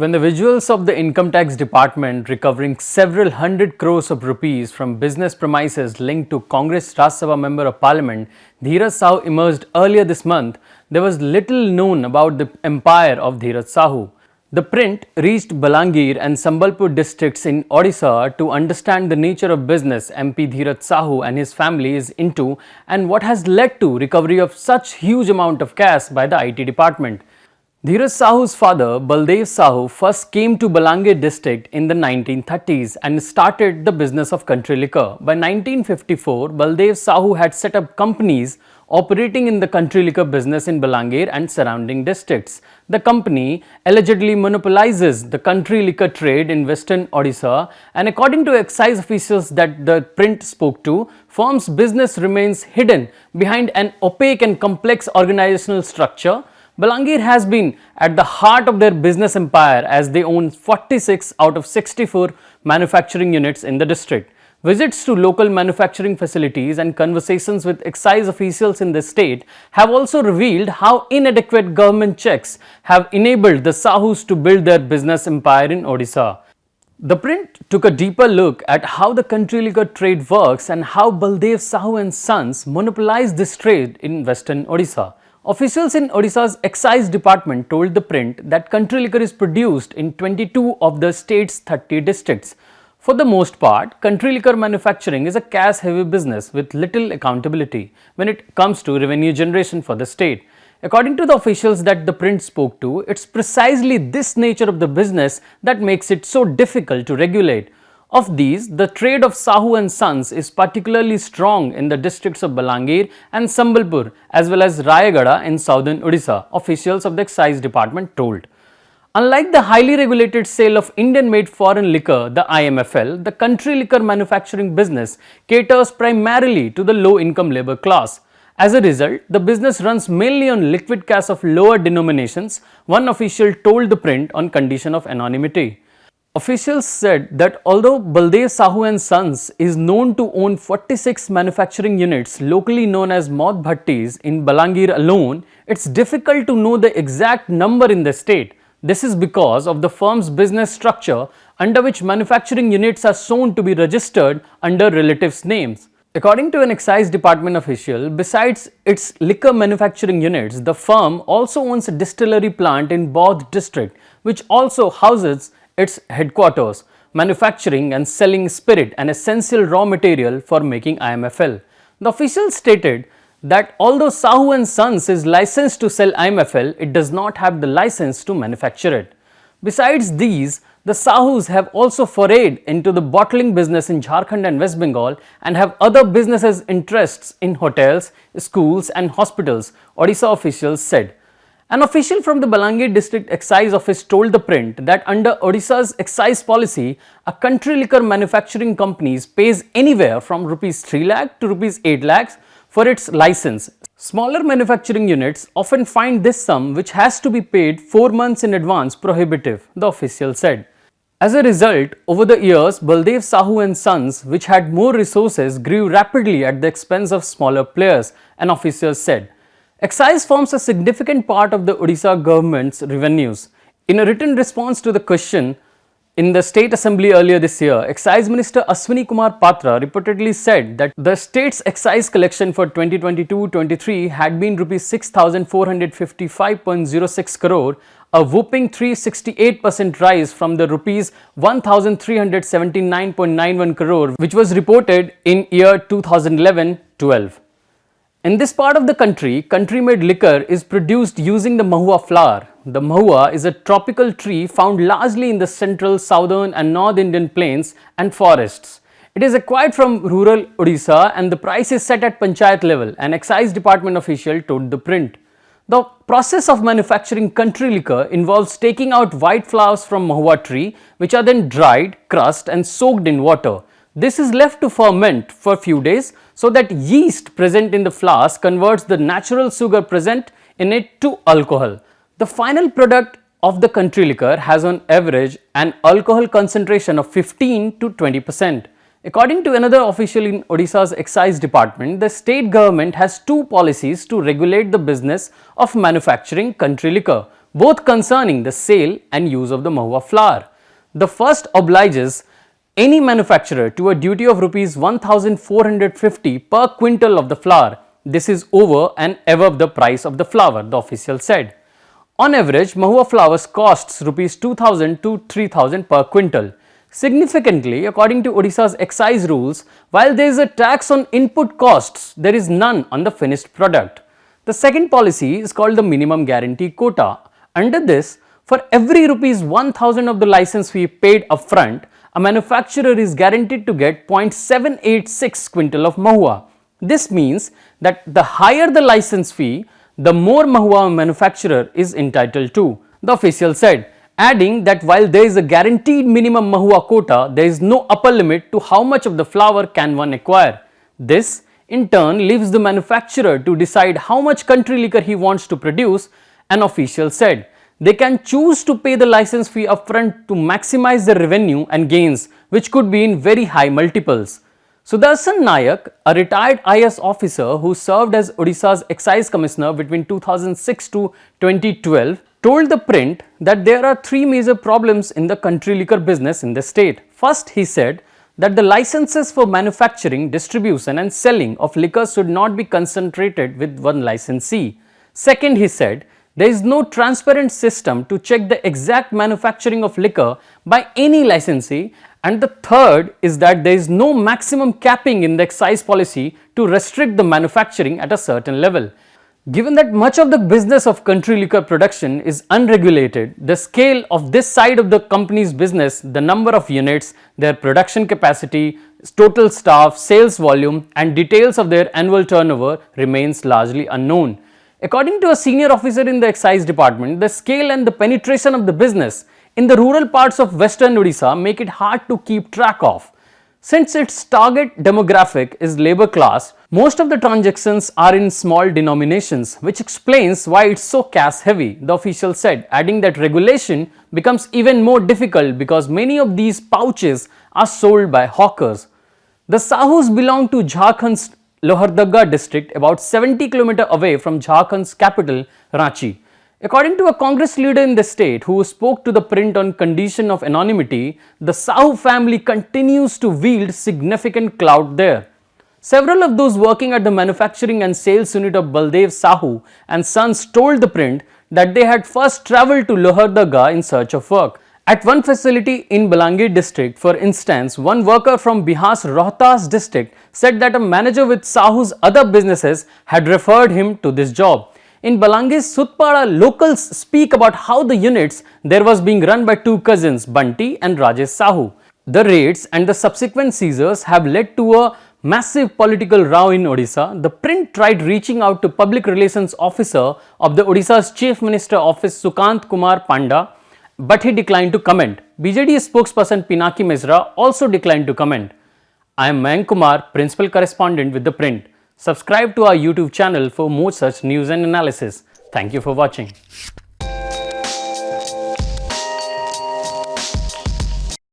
When the visuals of the income tax department recovering several hundred crores of rupees from business premises linked to Congress Rajya Sabha member of parliament Dhiraj Sahu emerged earlier this month, there was little known about the empire of Dhiraj Sahu. The print reached Balangir and Sambalpur districts in Odisha to understand the nature of business MP Dhiraj Sahu and his family is into and what has led to recovery of such huge amount of cash by the IT department. Dhiraj Sahu's father, Baldev Sahu, first came to Balangir district in the 1930s and started the business of country liquor. By 1954, Baldev Sahu had set up companies operating in the country liquor business in Balangir and surrounding districts. The company allegedly monopolizes the country liquor trade in western Odisha, and according to excise officials that the print spoke to, firm's business remains hidden behind an opaque and complex organizational structure. Balangir has been at the heart of their business empire as they own 46 out of 64 manufacturing units in the district. Visits to local manufacturing facilities and conversations with excise officials in the state have also revealed how inadequate government checks have enabled the Sahus to build their business empire in Odisha. The print took a deeper look at how the country liquor trade works and how Baldev Sahu and Sons monopolize this trade in western Odisha. Officials in Odisha's excise department told the print that country liquor is produced in 22 of the state's 30 districts. For the most part, country liquor manufacturing is a cash-heavy business with little accountability when it comes to revenue generation for the state. According to the officials that the print spoke to, it's precisely this nature of the business that makes it so difficult to regulate. Of these, the trade of Sahu and Sons is particularly strong in the districts of Balangir and Sambalpur as well as Rayagada in southern Odisha, officials of the excise department told. Unlike the highly regulated sale of Indian-made foreign liquor, the IMFL, the country liquor manufacturing business caters primarily to the low-income labor class. As a result, the business runs mainly on liquid cash of lower denominations, one official told the print on condition of anonymity. Officials said that although Baldev Sahu and Sons is known to own 46 manufacturing units locally known as Maud Bhattis in Balangir alone, it's difficult to know the exact number in the state. This is because of the firm's business structure under which manufacturing units are shown to be registered under relatives' names. According to an excise department official, besides its liquor manufacturing units, the firm also owns a distillery plant in Bodh district which also houses its headquarters, manufacturing and selling spirit, an essential raw material for making IMFL. The official stated that although Sahu and Sons is licensed to sell IMFL, it does not have the license to manufacture it. Besides these, the Sahus have also forayed into the bottling business in Jharkhand and West Bengal and have other businesses interests in hotels, schools and hospitals, Odisha officials said. An official from the Balangir district excise office told the print that under Odisha's excise policy, a country liquor manufacturing company pays anywhere from Rs 3 lakh to Rs 8 lakhs for its license. Smaller manufacturing units often find this sum, which has to be paid 4 months in advance, prohibitive, the official said. As a result, over the years, Baldev Sahu and Sons, which had more resources, grew rapidly at the expense of smaller players, an official said. Excise forms a significant part of the Odisha government's revenues. In a written response to the question in the State Assembly earlier this year, Excise Minister Ashwini Kumar Patra reportedly said that the state's excise collection for 2022-23 had been Rs 6,455.06 crore, a whopping 368% rise from the Rs 1,379.91 crore which was reported in year 2011-12. In this part of the country-made liquor is produced using the mahua flower. The mahua is a tropical tree found largely in the central, southern and north Indian plains and forests. It is acquired from rural Odisha and the price is set at panchayat level, an excise department official told the print. The process of manufacturing country liquor involves taking out white flowers from mahua tree which are then dried, crushed and soaked in water. This is left to ferment for a few days so that yeast present in the flowers converts the natural sugar present in it to alcohol. The final product of the country liquor has on average an alcohol concentration of 15 to 20%. According to another official in Odisha's excise department, the state government has two policies to regulate the business of manufacturing country liquor. both concerning the sale and use of the mahua flour. The first obliges any manufacturer to a duty of rupees 1450 per quintal of the flour. This is over and above the price of the flour, the official said. On average, mahua flour costs rupees 2000 to 3000 per quintal. Significantly, according to Odisha's excise rules, while there is a tax on input costs, there is none on the finished product. The second policy is called the minimum guarantee quota. Under this, for every rupees 1000 of the license fee paid upfront, a manufacturer is guaranteed to get 0.786 quintal of mahua. This means that the higher the license fee, the more mahua a manufacturer is entitled to, the official said, adding that while there is a guaranteed minimum mahua quota, there is no upper limit to how much of the flour can one acquire. This, in turn, leaves the manufacturer to decide how much country liquor he wants to produce, an official said. They can choose to pay the license fee upfront to maximize the revenue and gains, which could be in very high multiples. Sudarshan Nayak, a retired IS officer who served as Odisha's Excise Commissioner between 2006 to 2012, told ThePrint that there are three major problems in the country liquor business in the state. First, he said that the licenses for manufacturing, distribution and selling of liquor should not be concentrated with one licensee. Second, he said, there is no transparent system to check the exact manufacturing of liquor by any licensee, and the third is that there is no maximum capping in the excise policy to restrict the manufacturing at a certain level. Given that much of the business of country liquor production is unregulated, the scale of this side of the company's business, the number of units, their production capacity, total staff, sales volume and details of their annual turnover remains largely unknown. According to a senior officer in the excise department, the scale and the penetration of the business in the rural parts of western Odisha make it hard to keep track of. Since its target demographic is labor class, most of the transactions are in small denominations, which explains why it's so cash heavy, the official said, adding that regulation becomes even more difficult because many of these pouches are sold by hawkers. The Sahus belong to Jharkhand's Lohardaga district, about 70 km away from Jharkhand's capital, Ranchi. According to a Congress leader in the state who spoke to ThePrint on condition of anonymity, the Sahu family continues to wield significant clout there. Several of those working at the manufacturing and sales unit of Baldev Sahu and Sons told ThePrint that they had first travelled to Lohardaga in search of work. At one facility in Balangir district, for instance, one worker from Bihar's Rohtas district said that a manager with Sahu's other businesses had referred him to this job. In Balangir's Sutpada, locals speak about how the units there was being run by two cousins, Bunty and Rajesh Sahu. The raids and the subsequent seizures have led to a massive political row in Odisha. ThePrint tried reaching out to Public Relations Officer of the Odisha's Chief Minister Office, Sukant Kumar Panda, but he declined to comment. BJD spokesperson Pinaki Misra also declined to comment. I am Mayank Kumar, Principal Correspondent with ThePrint. Subscribe to our YouTube channel for more such news and analysis. Thank you for watching.